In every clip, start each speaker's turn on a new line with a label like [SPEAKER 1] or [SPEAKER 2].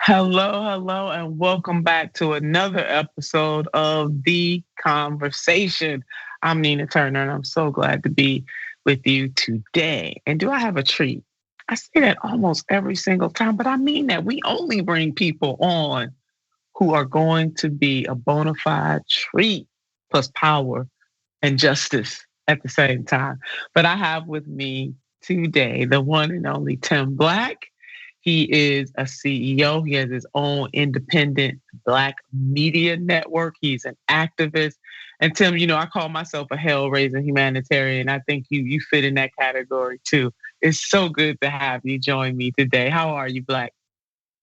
[SPEAKER 1] Hello, and welcome back to another episode of The Conversation. I'm Nina Turner, and I'm so glad to be with you today. And do I have a treat? I say that almost every single time, but I mean that we only bring people on who are going to be a bona fide treat plus power and justice at the same time. But I have with me today the one and only Tim Black. He is a CEO. He has his own independent Black media network. He's an activist. And Tim, I call myself a hell-raising humanitarian. I think you fit in that category too. It's so good to have you join me today. How are you, Black?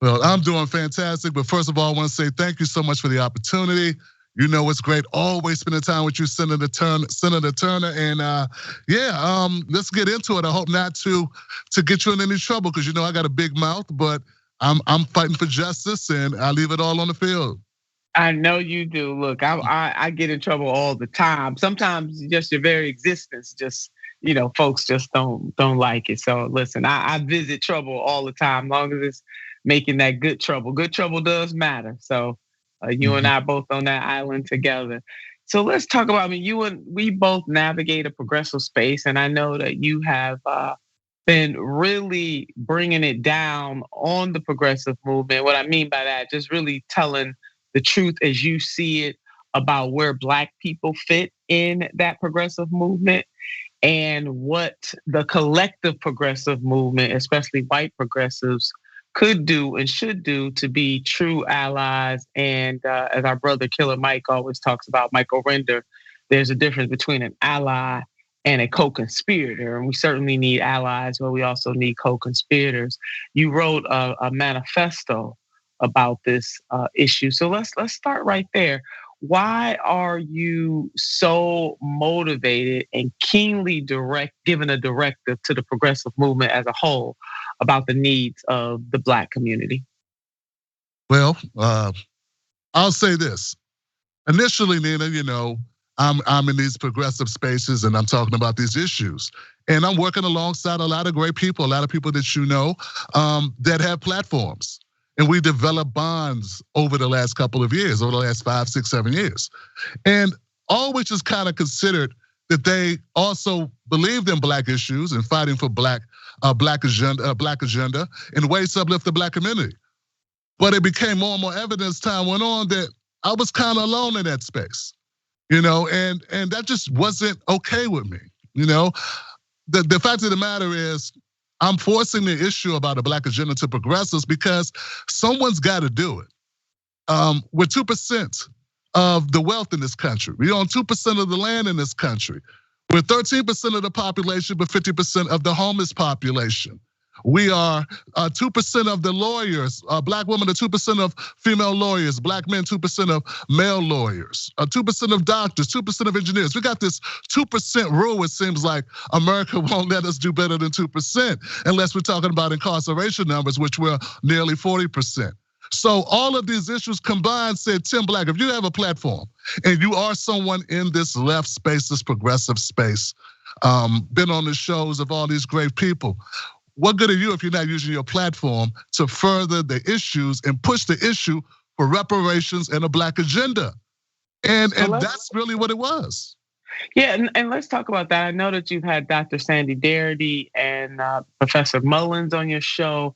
[SPEAKER 2] Well, I'm doing fantastic, but first of all, I want to say thank you so much for the opportunity. You know it's great always spending time with you, Senator Turner, and let's get into it. I hope not to get you in any trouble because I got a big mouth, but I'm fighting for justice, and I leave it all on the field.
[SPEAKER 1] I know you do. Look, I get in trouble all the time. Sometimes just your very existence, just folks just don't like it. So listen, I visit trouble all the time, as long as it's making that good trouble. Good trouble does matter. So you and I both on that island together. So let's talk about. We both navigate a progressive space, and I know that you have been really bringing it down on the progressive movement. What I mean by that, just really telling the truth as you see it about where Black people fit in that progressive movement and what the collective progressive movement, especially white progressives, could do and should do to be true allies. And as our brother Killer Mike always talks about, Michael Render, there's a difference between an ally and a co-conspirator. And we certainly need allies, but we also need co-conspirators. You wrote a manifesto about this issue. So let's start right there. Why are you so motivated and keenly giving a directive to the progressive movement as a whole about the needs of the Black community?
[SPEAKER 2] Well, I'll say this. Initially, Nina, I'm in these progressive spaces and I'm talking about these issues. And I'm working alongside a lot of great people, a lot of people that that have platforms. And we developed bonds over the last couple of years, over the last 5, 6, 7 years. And all which is kind of considered that they also believed in Black issues and fighting for Black agenda in ways to uplift the Black community. But it became more and more evident as time went on that I was kind of alone in that space, and that just wasn't okay with me, The fact of the matter is, I'm forcing the issue about a Black agenda to progressives because someone's got to do it. We're 2% of the wealth in this country. We own 2% of the land in this country. We're 13% of the population, but 50% of the homeless population. We are 2% of the lawyers. Black women are 2% of female lawyers. Black men, 2% of male lawyers. 2% of doctors, 2% of engineers. We got this 2% rule. It seems like America won't let us do better than 2% unless we're talking about incarceration numbers, which were nearly 40%. So all of these issues combined said, Tim Black, if you have a platform and you are someone in this left space, this progressive space, been on the shows of all these great people, what good are you if you're not using your platform to further the issues and push the issue for reparations and a Black agenda? And that's really what it was.
[SPEAKER 1] Yeah, and let's talk about that. I know that you've had Dr. Sandy Darity and Professor Mullins on your show.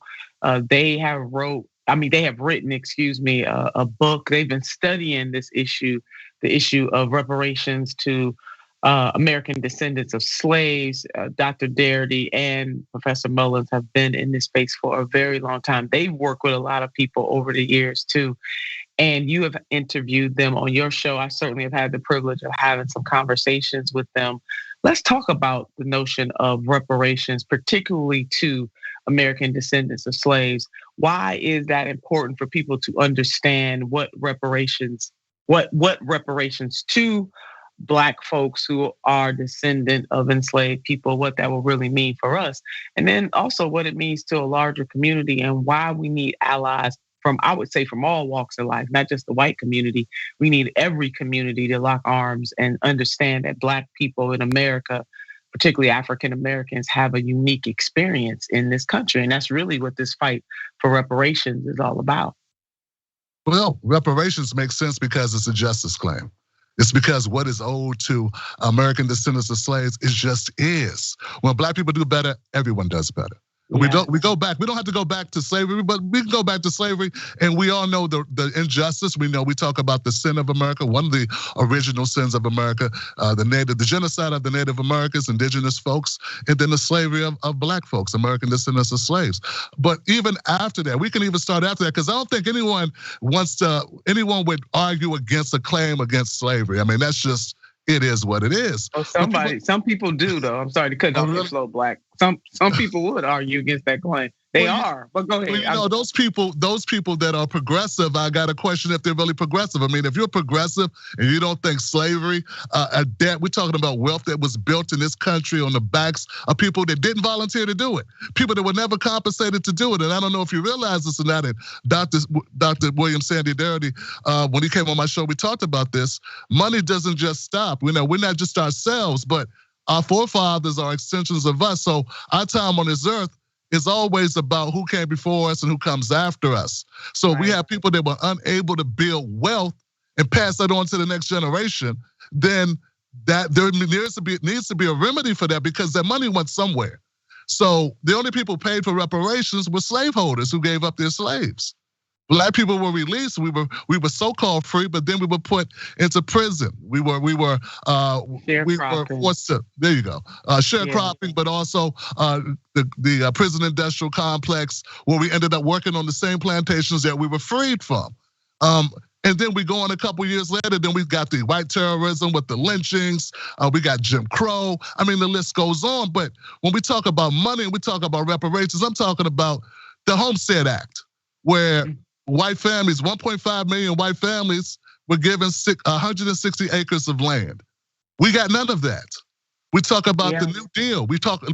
[SPEAKER 1] They have written, a book. They've been studying this issue, the issue of reparations to American descendants of slaves. Dr. Darity and Professor Mullins have been in this space for a very long time. They've worked with a lot of people over the years too. And you have interviewed them on your show. I certainly have had the privilege of having some conversations with them. Let's talk about the notion of reparations, particularly to American descendants of slaves. Why is that important for people to understand what reparations to Black folks who are descendant of enslaved people, what that will really mean for us? And then also what it means to a larger community and why we need allies from all walks of life, not just the white community. We need every community to lock arms and understand that Black people in America particularly African Americans, have a unique experience in this country. And that's really what this fight for reparations is all about.
[SPEAKER 2] Well, reparations makes sense because it's a justice claim. It's because what is owed to American descendants of slaves is just is. When Black people do better, everyone does better. Yeah. We go back. We don't have to go back to slavery, but we can go back to slavery, and we all know the injustice. We know we talk about the sin of America, one of the original sins of America, the genocide of the Native Americans, indigenous folks, and then the slavery of Black folks, American descendants of slaves. But even after that, we can even start after that, because I don't think anyone would argue against a claim against slavery. I mean, that's just. It is what it is.
[SPEAKER 1] Oh, some people do though. I'm sorry to cut off your flow, Black. Some people would argue against that claim. They are, but go ahead.
[SPEAKER 2] Well, you know, those people that are progressive, I got a question if they're really progressive. I mean, if you're progressive and you don't think slavery, a debt, we're talking about wealth that was built in this country on the backs of people that didn't volunteer to do it, people that were never compensated to do it. And I don't know if you realize this or not. And Dr. William Sandy Darity, when he came on my show, we talked about this. Money doesn't just stop. We're not just ourselves, but our forefathers are extensions of us. So our time on this earth is always about who came before us and who comes after us. So we have people that were unable to build wealth and pass that on to the next generation, then that there needs to be a remedy for that, because that money went somewhere. So the only people paid for reparations were slaveholders who gave up their slaves. Black people were released. We were so-called free, but then we were put into prison. We were forced to. There you go. Sharecropping, but also the prison industrial complex, where we ended up working on the same plantations that we were freed from. And then we go on a couple years later, then we've got the white terrorism with the lynchings. We got Jim Crow. I mean, the list goes on. But when we talk about money and we talk about reparations, I'm talking about the Homestead Act, where white families, 1.5 million white families, were given 160 acres of land. We got none of that. We talk about the New Deal.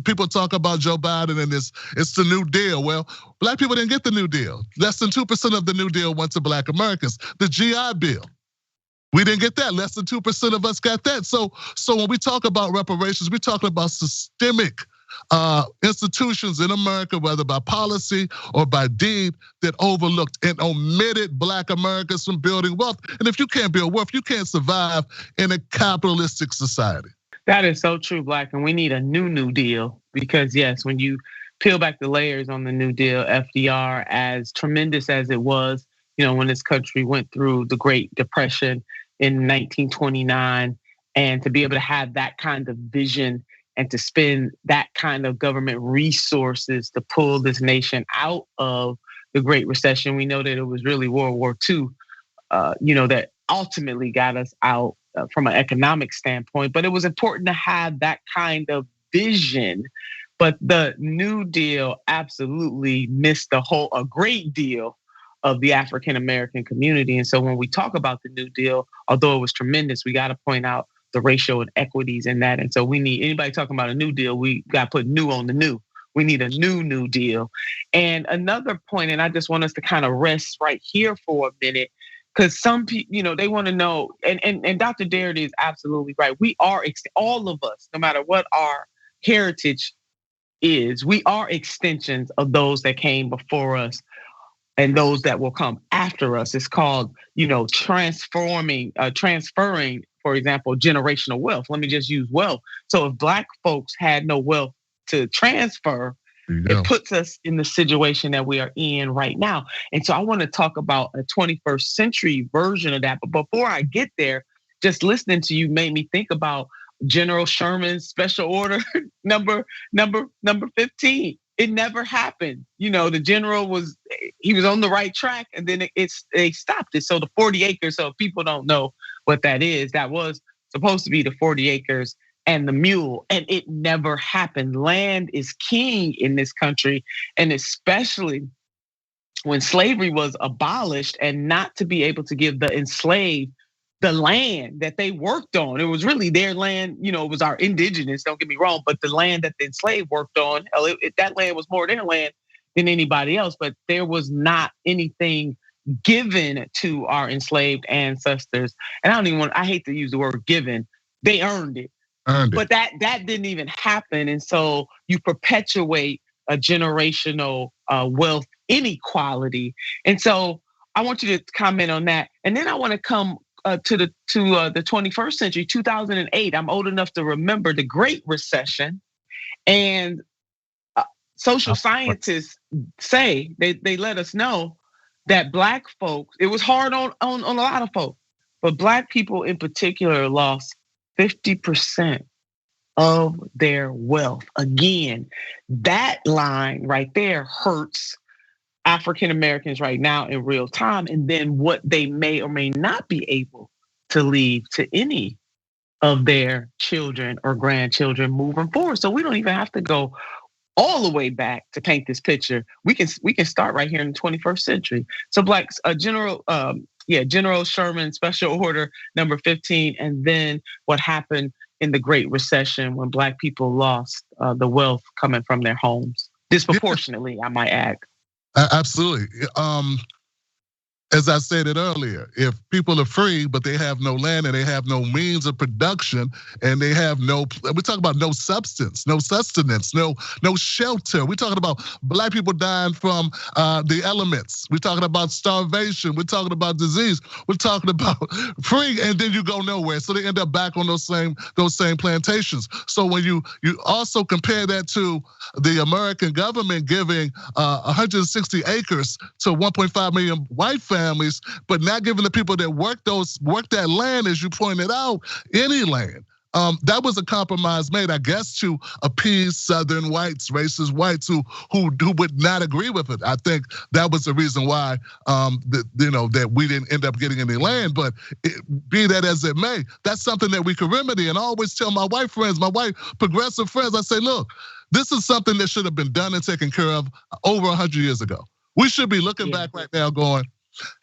[SPEAKER 2] People talk about Joe Biden and it's the New Deal. Well, Black people didn't get the New Deal. Less than 2% of the New Deal went to Black Americans. The GI Bill, we didn't get that. Less than 2% of us got that. So when we talk about reparations, we're talking about systemic institutions in America, whether by policy or by deed, that overlooked and omitted Black Americans from building wealth. And if you can't build wealth, you can't survive in a capitalistic society.
[SPEAKER 1] That is so true, Black, and we need a New Deal, because yes, when you peel back the layers on the New Deal, FDR, as tremendous as it was, when this country went through the Great Depression in 1929, and to be able to have that kind of vision and to spend that kind of government resources to pull this nation out of the Great Recession. We know that it was really World War II, that ultimately got us out from an economic standpoint. But it was important to have that kind of vision. But the New Deal absolutely missed a great deal of the African American community. And so when we talk about the New Deal, although it was tremendous, we got to point out the racial inequities in that. And so we need anybody talking about a new deal, we got to put new on the new. We need a new deal. And another point, and I just want us to kind of rest right here for a minute, because some people, they want to know, and Dr. Darity is absolutely right. We are, all of us, no matter what our heritage is, we are extensions of those that came before us and those that will come after us. It's called, transferring, for example, generational wealth. Let me just use wealth. So if Black folks had no wealth to transfer, it puts us in the situation that we are in right now. And so I want to talk about a 21st century version of that. But before I get there, just listening to you made me think about General Sherman's special order number 15. It never happened. The general was on the right track, and then they stopped it. So the 40 acres, so if people don't know what that is, that was supposed to be the 40 acres and the mule, and it never happened. Land is king in this country, and especially when slavery was abolished, and not to be able to give the enslaved the land that they worked on. It was really their land, it was our indigenous, don't get me wrong, but the land that the enslaved worked on, that land was more their land than anybody else, but there was not anything given to our enslaved ancestors. And I hate to use the word given, they earned it.
[SPEAKER 2] Earned it.
[SPEAKER 1] But that didn't even happen. And so you perpetuate a generational wealth inequality. And so I want you to comment on that. And then I want to come to the 21st century, 2008. I'm old enough to remember the Great Recession. And social scientists say, they let us know that Black folks, it was hard on a lot of folks, but Black people in particular lost 50% of their wealth. Again, that line right there hurts African Americans right now in real time, and then what they may or may not be able to leave to any of their children or grandchildren moving forward. So we don't even have to go all the way back to paint this picture. We can start right here in the 21st century. So General Sherman Special Order number 15, and then what happened in the Great Recession when Black people lost the wealth coming from their homes disproportionately, I might add.
[SPEAKER 2] Absolutely. As I stated earlier, if people are free, but they have no land and they have no means of production, and they have we talk about no substance, no sustenance, no shelter. We're talking about Black people dying from the elements. We're talking about starvation. We're talking about disease. We're talking about free, and then you go nowhere. So they end up back on those same plantations. So when you also compare that to the American government giving 160 acres to 1.5 million white families, but not giving the people that work that land, as you pointed out, any land. That was a compromise made, I guess, to appease Southern whites, racist whites who would not agree with it. I think that was the reason why that we didn't end up getting any land. But be that as it may, that's something that we could remedy. And I always tell my white progressive friends, I say, look, this is something that should have been done and taken care of over 100 years ago. We should be looking back right now going,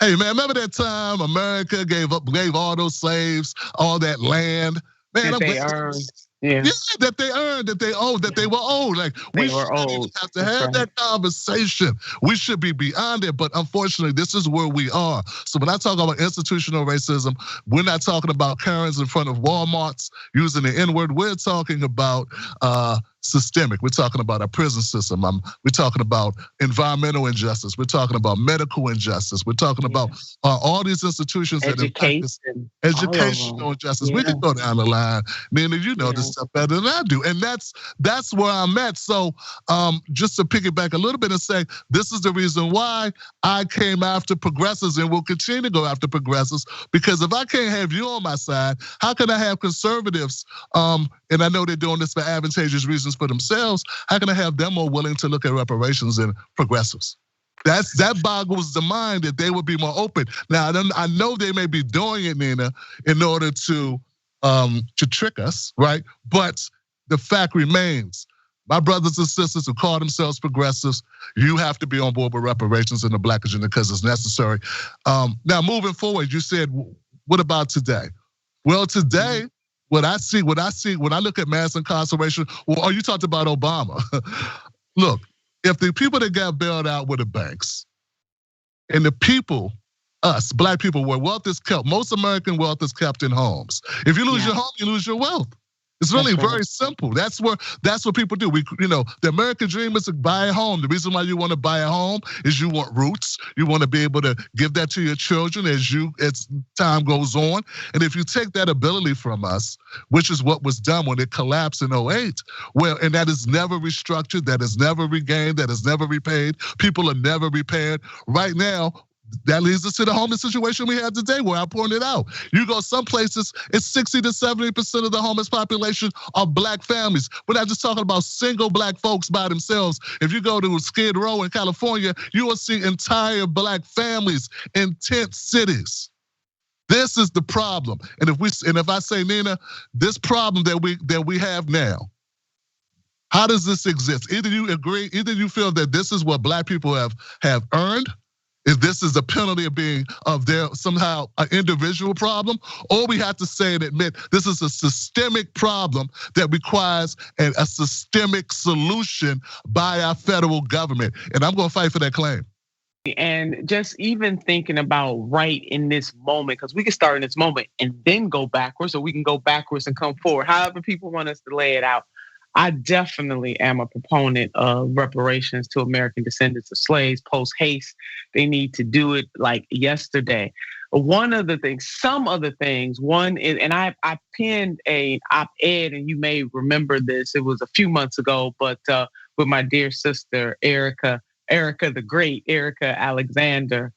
[SPEAKER 2] hey man, remember that time America gave all those slaves all that land? Man,
[SPEAKER 1] that they earned. Yeah,
[SPEAKER 2] that they earned, that they owed, that they were owed. Like we should have to have that conversation. We should be beyond it, but unfortunately, this is where we are. So when I talk about institutional racism, we're not talking about Karens in front of Walmarts using the N-word. We're talking about systemic. We're talking about our prison system. We're talking about environmental injustice. We're talking about medical injustice. We're talking about all these institutions that impact educational injustice. We can go down the line. Nina, you know this stuff better than I do. And that's where I'm at. So just to piggyback a little bit and say, this is the reason why I came after progressives and will continue to go after progressives, because if I can't have you on my side, how can I have conservatives? And I know they're doing this for advantageous reasons for themselves. How can I have them more willing to look at reparations than progressives? That boggles the mind that they would be more open. Now, I know they may be doing it, Nina, in order to trick us, right? But the fact remains, my brothers and sisters who call themselves progressives, you have to be on board with reparations in the Black agenda because it's necessary. Now, moving forward, you said, what about today? Well, today, what I see when I look at mass incarceration, or you talked about Obama. Look, if the people that got bailed out were the banks, and the people, us, Black people, where wealth is kept, most American wealth is kept in homes. If you lose your home, you lose your wealth. It's really very simple. That's what people do. The American dream is to buy a home. The reason why you want to buy a home is you want roots. You want to be able to give that to your children as time goes on. And if you take that ability from us, which is what was done when it collapsed in 2008, and that is never restructured, that is never regained, that is never repaid. People are never repaired. Right now, that leads us to the homeless situation we have today, where I pointed out. You go some places, it's 60 to 70% of the homeless population are Black families. We're not just talking about single Black folks by themselves. If you go to Skid Row in California, you will see entire Black families in tent cities. This is the problem. And if I say, Nina, this problem that we have now, how does this exist? Either you agree, either you feel that this is what Black people have earned, if this is a penalty of their somehow an individual problem, or we have to say and admit this is a systemic problem that requires a systemic solution by our federal government. And I'm going to fight for that claim.
[SPEAKER 1] And just even thinking about right in this moment, because we can start in this moment and then go backwards, or we can go backwards and come forward, however people want us to lay it out. I definitely am a proponent of reparations to American descendants of slaves post haste. They need to do it like yesterday. One of the things, some of the things, one is, and I penned a op-ed, and you may remember this. It was a few months ago, but with my dear sister Erica the Great, Erica Alexander.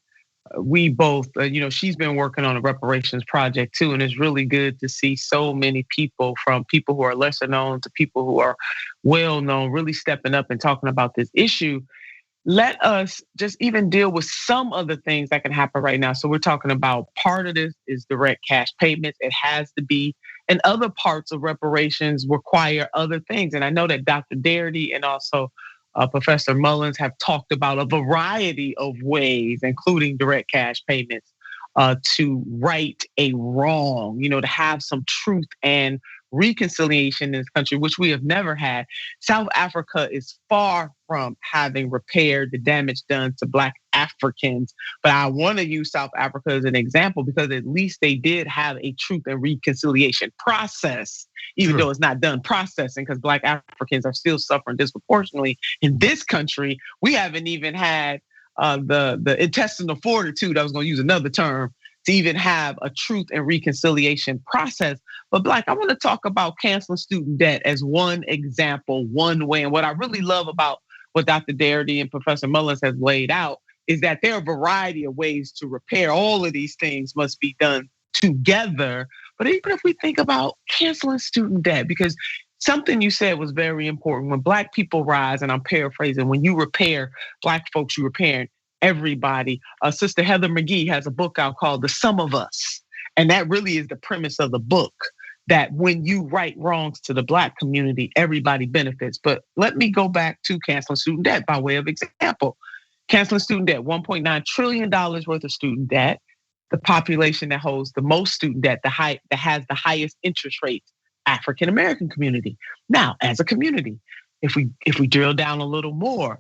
[SPEAKER 1] We both, she's been working on a reparations project too, and it's really good to see so many people, from people who are lesser known to people who are well known, really stepping up and talking about this issue. Let us just even deal with some of the things that can happen right now. So we're talking about, part of this is direct cash payments. It has to be, and other parts of reparations require other things. And I know that Dr. Darity and also Professor Mullins have talked about a variety of ways, including direct cash payments, to right a wrong, to have some truth and reconciliation in this country, which we have never had. South Africa is far from having repaired the damage done to Black Africans. But I want to use South Africa as an example, because at least they did have a truth and reconciliation process, even though it's not done processing, because Black Africans are still suffering disproportionately. In this country, we haven't even had the intestinal fortitude, I was going to use another term, to even have a truth and reconciliation process. But Black, I want to talk about canceling student debt as one example, one way. And what I really love about what Dr. Darity and Professor Mullins has laid out is that there are a variety of ways to repair. All of these things must be done together. But even if we think about canceling student debt, because something you said was very important. When Black people rise, and I'm paraphrasing, when you repair Black folks, you repairing everybody. Sister Heather McGee has a book out called The Sum of Us. And that really is the premise of the book, that when you right wrongs to the Black community, everybody benefits. But let me go back to canceling student debt by way of example. Canceling student debt, $1.9 trillion worth of student debt. The population that holds the most student debt, that has the highest interest rates, African American community. Now, as a community, if we drill down a little more,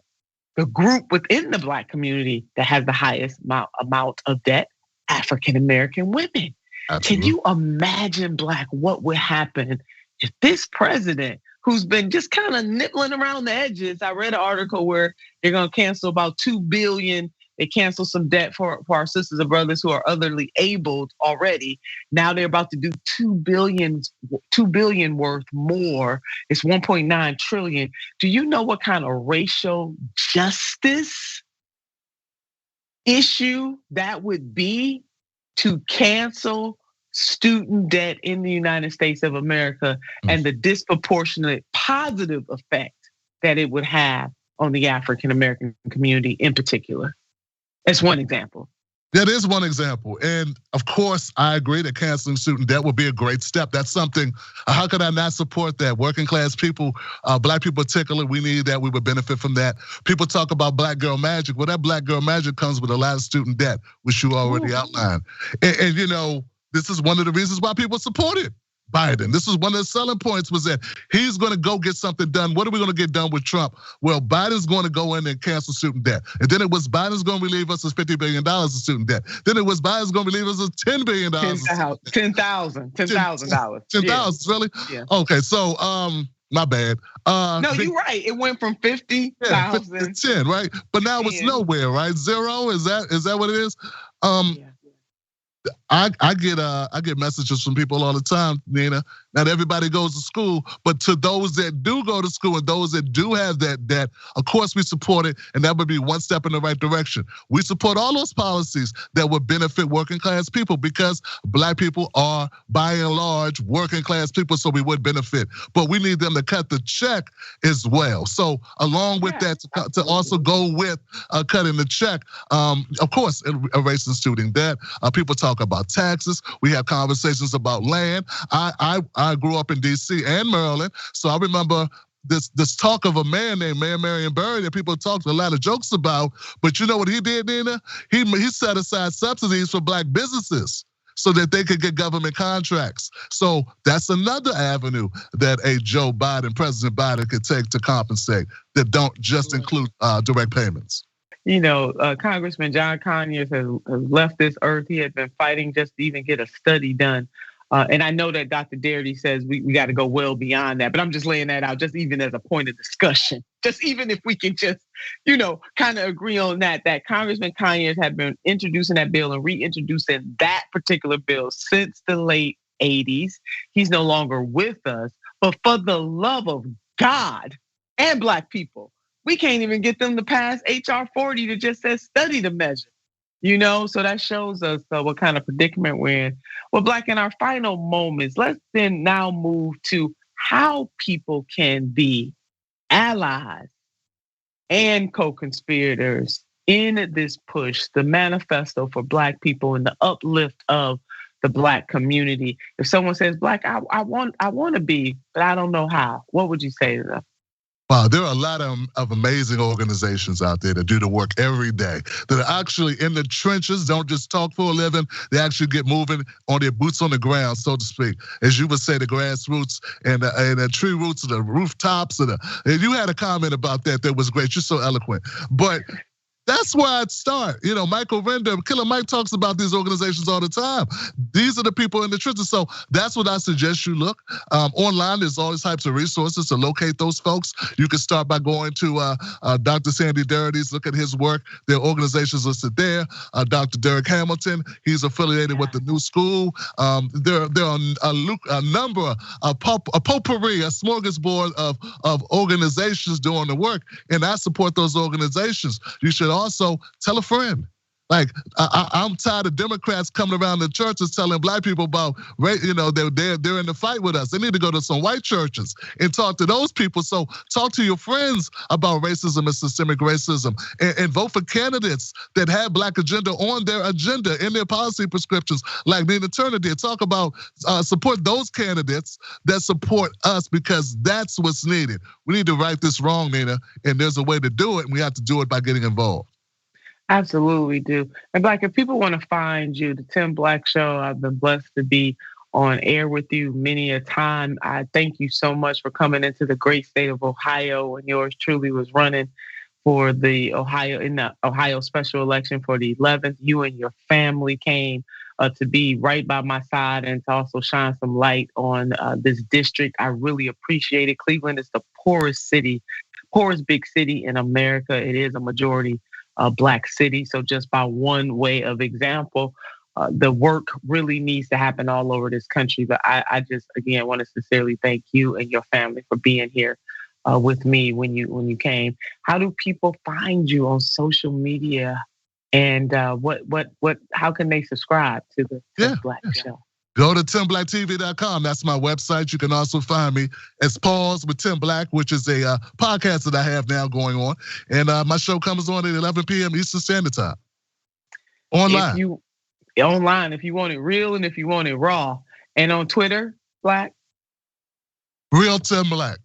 [SPEAKER 1] the group within the Black community that has the highest amount of debt, African American women. Absolutely. Can you imagine, Black, what would happen if this president, who's been just kind of nibbling around the edges? I read an article where they're going to cancel about $2 billion. They canceled some debt for our sisters and brothers who are otherly abled already. Now they're about to do $2 billion worth more. It's 1.9 trillion. Do you know what kind of racial justice issue that would be, to cancel student debt in the United States of America, and the disproportionate positive effect that it would have on the African American community in particular? That's one example.
[SPEAKER 2] That is one example. And of course, I agree that canceling student debt would be a great step. That's something, how could I not support that? Working class people, Black people particularly, we need that, we would benefit from that. People talk about Black girl magic. Well, that Black girl magic comes with a lot of student debt, which you already outlined. And this is one of the reasons why people supported Biden. This is one of the selling points, was that he's going to go get something done. What are we going to get done with Trump? Well, Biden's going to go in and cancel student debt. And then it was Biden's going to relieve us of $50 billion of student debt. Then it was Biden's going to relieve us of $10 billion.
[SPEAKER 1] $10,000,
[SPEAKER 2] $10,000, really?
[SPEAKER 1] Yeah.
[SPEAKER 2] Okay, so my bad.
[SPEAKER 1] No, you're right. It went from 50,000
[SPEAKER 2] to 10, right? But now it's nowhere, right? Zero, is that what it is?
[SPEAKER 1] Yeah.
[SPEAKER 2] I get messages from people all the time, Nina. Not everybody goes to school, but to those that do go to school and those that do have that debt, of course we support it, and that would be one step in the right direction. We support all those policies that would benefit working class people, because Black people are, by and large, working class people, so we would benefit. But we need them to cut the check as well. So along with that, to also go with cutting the check, of course, erasing student debt. People talk about taxes. We have conversations about land. I grew up in DC and Maryland, so I remember this talk of a man named Mayor Marion Barry that people talked a lot of jokes about. But you know what he did, Nina? He set aside subsidies for Black businesses so that they could get government contracts. So that's another avenue that a President Biden could take to compensate, that don't just include direct payments.
[SPEAKER 1] Congressman John Conyers has left this earth. He had been fighting just to even get a study done. And I know that Dr. Darity says we got to go well beyond that, but I'm just laying that out just even as a point of discussion. Just even if we can just, kind of agree on that Congressman Conyers had been introducing that bill and reintroducing that particular bill since the late 80s. He's no longer with us, but for the love of God and Black people, we can't even get them to pass HR 40 that just says study the measure. So that shows us what kind of predicament we're in. Well, Black, in our final moments, let's then now move to how people can be allies and co-conspirators in this push, the manifesto for Black people and the uplift of the Black community. If someone says, Black, I want to be, but I don't know how, what would you say to them?
[SPEAKER 2] Wow, there are a lot of amazing organizations out there that do the work every day, that are actually in the trenches, don't just talk for a living, they actually get moving on their boots on the ground, so to speak. As you would say, the grassroots and the tree roots, the rooftops, and you had a comment about that was great, you're so eloquent. But that's where I'd start. Michael Render, Killer Mike talks about these organizations all the time. These are the people in the trenches. So that's what I suggest you look. Online, there's all these types of resources to locate those folks. You can start by going to Dr. Sandy Darity's, look at his work. There are organizations listed there. Dr. Derek Hamilton, he's affiliated with the New School. There are a number, a potpourri, a smorgasbord of organizations doing the work. And I support those organizations. You should also tell a friend. Like, I'm tired of Democrats coming around the churches telling Black people about, they're in the fight with us. They need to go to some white churches and talk to those people. So talk to your friends about racism and systemic racism, and vote for candidates that have Black agenda on their agenda in their policy prescriptions, like Nina Turner did. Talk about support those candidates that support us, because that's what's needed. We need to right this wrong, Nina, and there's a way to do it, and we have to do it by getting involved.
[SPEAKER 1] Absolutely do. And Black, if people want to find you, the Tim Black Show, I've been blessed to be on air with you many a time. I thank you so much for coming into the great state of Ohio when yours truly was running for the Ohio special election for the 11th. You and your family came to be right by my side and to also shine some light on this district. I really appreciate it. Cleveland is the poorest big city in America. It is a majority Black city. So just by one way of example, the work really needs to happen all over this country. But I just, again, want to sincerely thank you and your family for being here with me when you came. How do people find you on social media? And how can they subscribe to the Tim Black Show?
[SPEAKER 2] Go to TimBlackTV.com. That's my website. You can also find me as Pause with Tim Black, which is a podcast that I have now going on. And my show comes on at 11 p.m. Eastern Standard Time. Online.
[SPEAKER 1] If you want it real and if you want it raw. And on Twitter, Black?
[SPEAKER 2] Real Tim Black.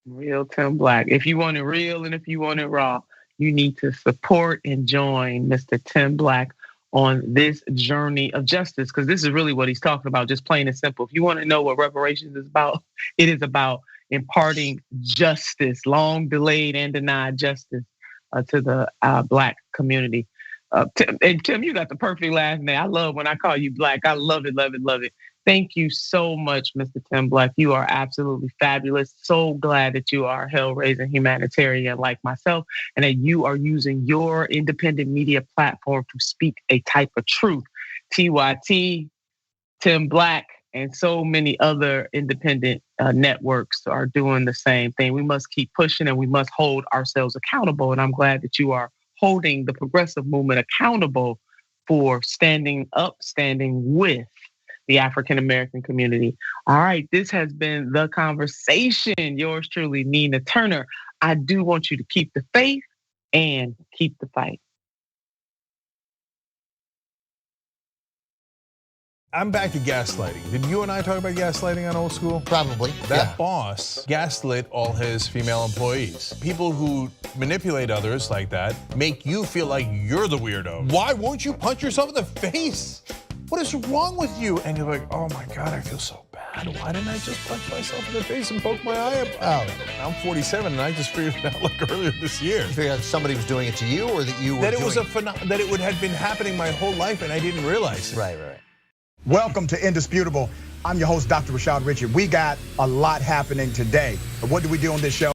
[SPEAKER 1] Real Tim Black. If you want it real and if you want it raw, you need to support and join Mr. Tim Black on this journey of justice, because this is really what he's talking about, just plain and simple. If you want to know what reparations is about, it is about imparting justice, long delayed and denied justice to the Black community. And Tim, you got the perfect last name. I love when I call you Black. I love it, love it, love it. Thank you so much, Mr. Tim Black. You are absolutely fabulous. So glad that you are a hell-raising humanitarian like myself, and that you are using your independent media platform to speak a type of truth. TYT, Tim Black, and so many other independent networks are doing the same thing. We must keep pushing and we must hold ourselves accountable. And I'm glad that you are holding the progressive movement accountable for standing with the African-American community. All right, this has been The Conversation. Yours truly, Nina Turner. I do want you to keep the faith and keep the fight.
[SPEAKER 3] I'm back to gaslighting. Did you and I talk about gaslighting on Old School?
[SPEAKER 4] Probably.
[SPEAKER 3] That boss gaslit all his female employees. People who manipulate others like that make you feel like you're the weirdo. Why won't you punch yourself in the face? What is wrong with you? And you're like, oh my God, I feel so bad. God, why didn't I just punch myself in the face and poke my eye out? I'm 47, and I just figured it out like earlier this year.
[SPEAKER 4] You figured out somebody was doing it to you, or that you were
[SPEAKER 3] That it
[SPEAKER 4] doing
[SPEAKER 3] was that it would have been happening my whole life, and I didn't realize it.
[SPEAKER 4] Right.
[SPEAKER 5] Welcome to Indisputable. I'm your host, Dr. Rashad Richard. We got a lot happening today. What do we do on this show?